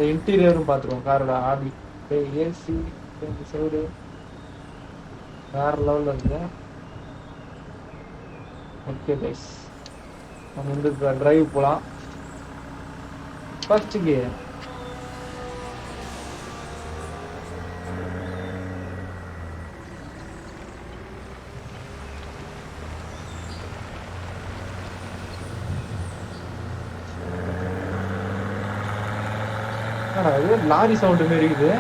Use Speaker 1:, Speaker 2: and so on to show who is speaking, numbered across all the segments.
Speaker 1: இன்டீரியரும் பார்த்துருவோம் காரோட ஆடி. AC side வேற லெவலில் இருக்கு. ஓகே கைஸ், நம்ம வந்து டிரைவ் போகலாம். ஃபர்ஸ்ட் கியர் அது லாரி சவுண்டு மாரி இருக்குது.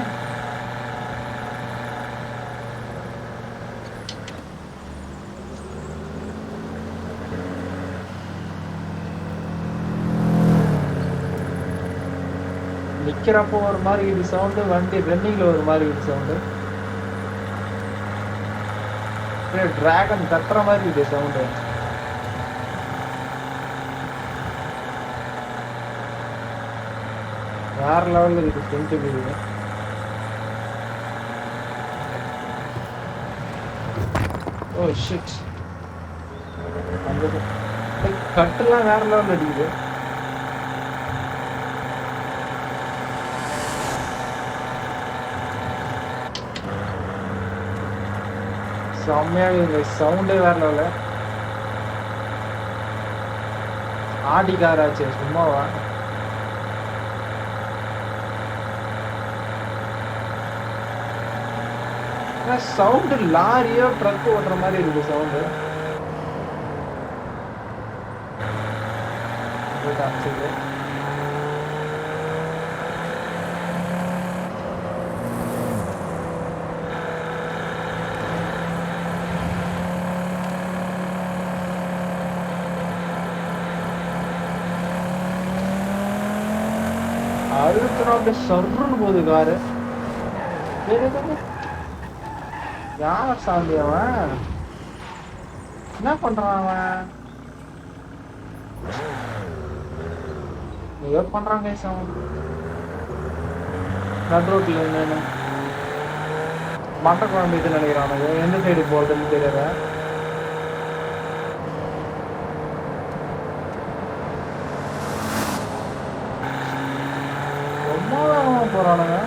Speaker 1: நிக்கிறப்போ ஒரு மாதிரி இது சவுண்டு, வண்டி ரன்னிங்ல ஒரு மாதிரி இது சவுண்டு, டிராகன் கத்துற மாதிரி இது சவுண்டு. வேற லெவலில் இருக்கு ஃப்ரண்ட் வியூ. ஓ ஷிட், அந்த கட்டுலாம் வேற லெவலில் அடிக்குது. செம்மையாக சவுண்டே வேற லெவலில். ஆடி காராச்சு சும்மாவா. சவுண்டு லாரியோ ட்ரக் ஓட்டுற மாதிரி இருக்கு சவுண்டு. அழுத்தணும் அப்படியே சர்ன்னு போகுது காரு. யார் சாமி அவன்? என்ன பண்றான் அவன்? ஏதோ பண்றான் கைஸ் அவன். நடு ரோட்ல என்னன்னு மட்டை குழம்பு இது நினைக்கிறான். எந்த சைடு போறதுன்னு தெரியல. ரொம்ப வேகமா போறானுங்க.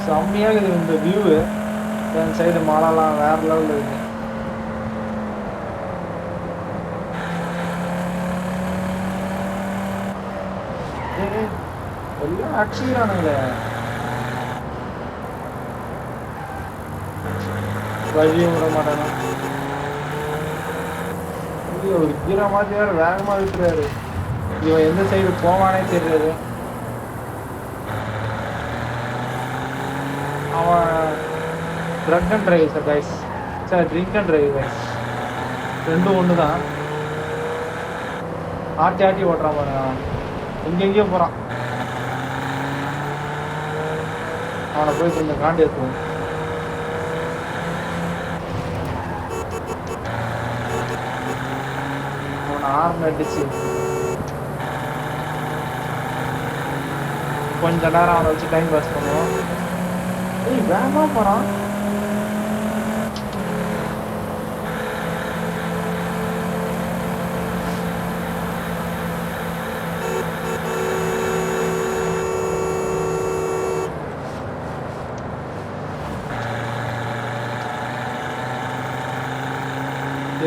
Speaker 1: செம்மையாக இருக்குது இந்த வியூ. என் சைடு மழைலாம் வேற லெவலில் இருக்கு. எல்லாம் அடிச்சுக்கிறானுங்களே. வழியும் விட மாட்டானா. ஒரு கீரை மாதிரி வேற வேகமா விட்டுறாரு. இவன் எந்த சைடு போவானே தெரியாது. அவன் drug and drive sir case, sir drink and drive case, ரெண்டும் ஒன்று தான். ஆட்டி ஆட்டி ஓட்டுறான் பாருங்க. அவன் எங்கெங்கேயோ போகிறான். அவனை போய் கொஞ்சம் காண்டி எடுத்துவோம். அவனை ஆர்மி அடிச்சு கொஞ்ச நேரம் அவனை வச்சு டைம் பாஸ் பண்ணுவோம். ஏய் வேகமா போறான்.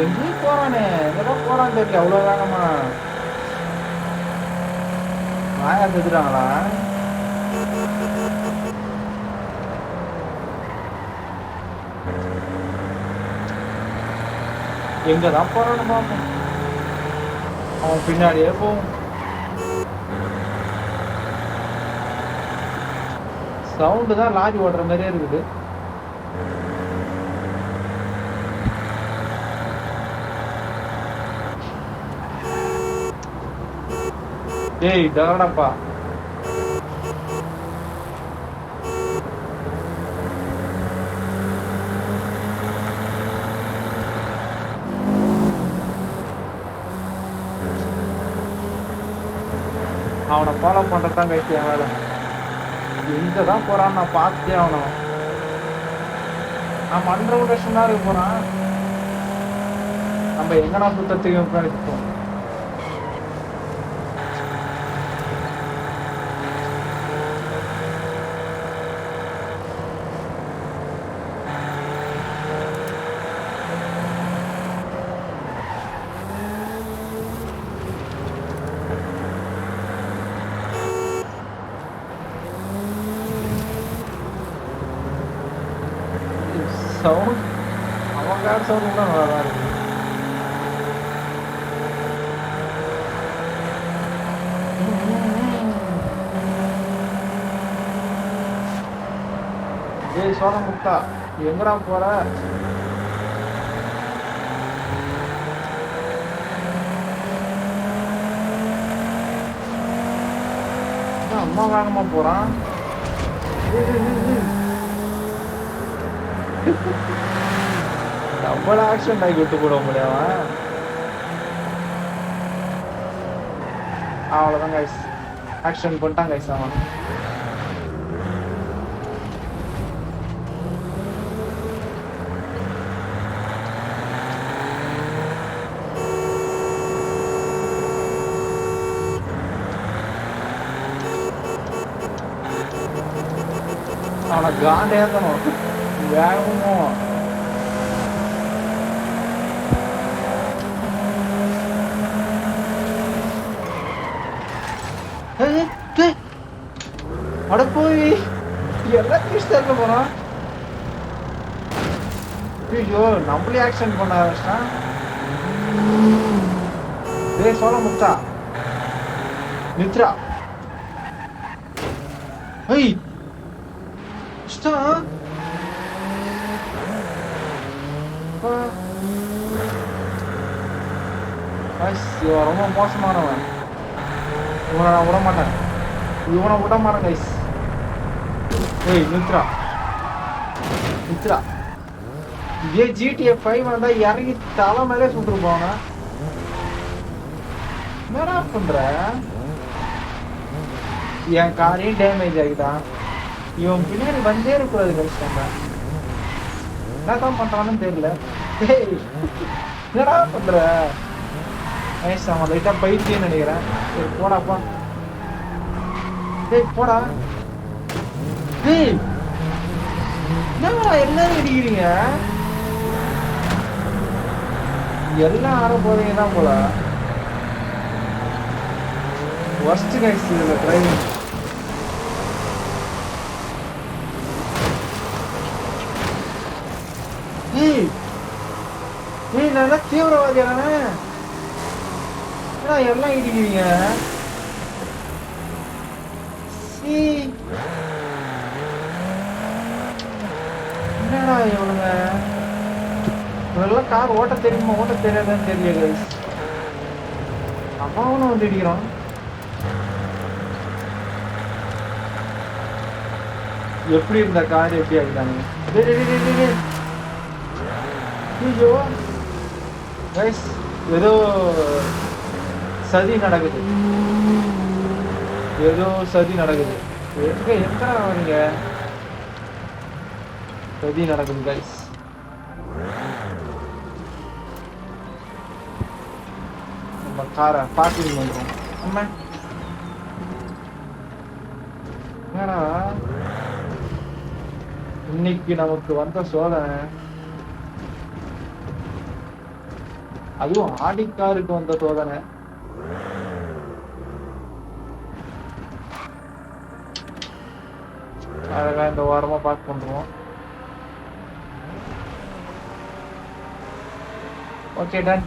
Speaker 1: எங்கேயும் போறானே, எங்கதான் போறான்னு தெரியல. அவ்வளவு வேகமா வாயா தெரிஞ்சுட்டாங்களா? எங்கதான் போறான்னு பார்ப்போம். அவன் பின்னாடியே போவோம். சவுண்டு தான் லாரி ஓடுற மாதிரியே இருக்குது. ஏய் டகடப்பா, அவனை ஃபாலோ பண்றதுதான் கைஸ் என் வேலை. எங்க தான் போறான்னு நான் பார்த்தே ஆகணும். நான் 1.5 வருஷம் தான் இருக்க போறான். நம்ம எங்கடா சுத்தத்துக்கு முன்னாடி சுத்தம். சவுண்ட் அவன் கார் சவுண்ட் கூட நல்லா தான் இருக்கு. ஏய் சோழ முட்டா எங்கடா போற? அம்மா வேகமா போறான். டபுள் ஆக்ஷன் பைக் விட்டு போட முடியாம. அவ்வளோதான் கைஸ், ஆக்ஷன் பண்ணிட்டான் கைஸ் அவன். அவனை காண்டே ஏற்றணும் வேகமும். அட போய் எல்லாம் கிறிஸ்தர்ல போறான். ஐயோ நம்மளே ஆக்ஷன் பண்ண ஆரம்பிச்சிட்டான். டேய் சோழ முத்தா மித்ரா ஐய் ஸ்டா இவன் ரொம்ப மோசமானவன். இவனை நான் விட மாட்டேன். இவனை விட மாட்டேன் கைஸ். ஏய் மித்ரா மித்ரா இதே GTA 5 வந்தா இறங்கி தலை மேலே சுட்டுருப்பாங்க. என்னடா பண்ற? என் காரையும் டேமேஜ் ஆகிட்டான். இவன் பின்னாடி வந்தே இருக்கக்கூடாது கைஸ். என்னதான் பண்றான்னு தெரியல. ஏய் என்னடா பண்ற? கைஸ் அவன் லைட்டா பைத்தியன்னு நினைக்கிறேன். சரி போடாப்பா. டேய் போடா. டேய் என்னடா எல்லாரும் இடிக்கிறீங்க? எல்லாம் ஆற போறீங்க தான் போல. ஒர்ஸ்ட் கைஸ் இதுல டிரைவிங். ஏய் ஏய் நல்லா தீவிரவாதியானே. ஏன்னா எல்லாம் இடிக்கிறீங்க. என்னடா இவனுங்க இவெல்லாம் கார் ஓட்ட தெரியுமா ஓட்ட தெரியாதான்னு தெரியல கைஸ். அப்பாவனும் வந்து இடிக்கிறான். எப்படி இருந்த கார் எப்படி ஆகிட்டாங்க? ஐயோ கைஸ் ஏதோ சதி நடக்குது. ஏதோ சதி நடக்குது. எங்க வரீங்க? சதி நடக்குது கைஸ். நம்ம காரை பார்க்கிங் பண்றோம். அம்மா என்னடா இன்னைக்கு நமக்கு வந்த சோதனை. அதுவும் ஆடிக்காருக்கு வந்த சோதனை. அழகா இந்த வாரமா பார்க் பண்றோம். Okay done.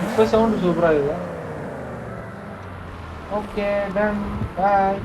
Speaker 1: இப்ப சவுண்ட் சூப்பரா இருக்குது. ஓகே டன் பாய்.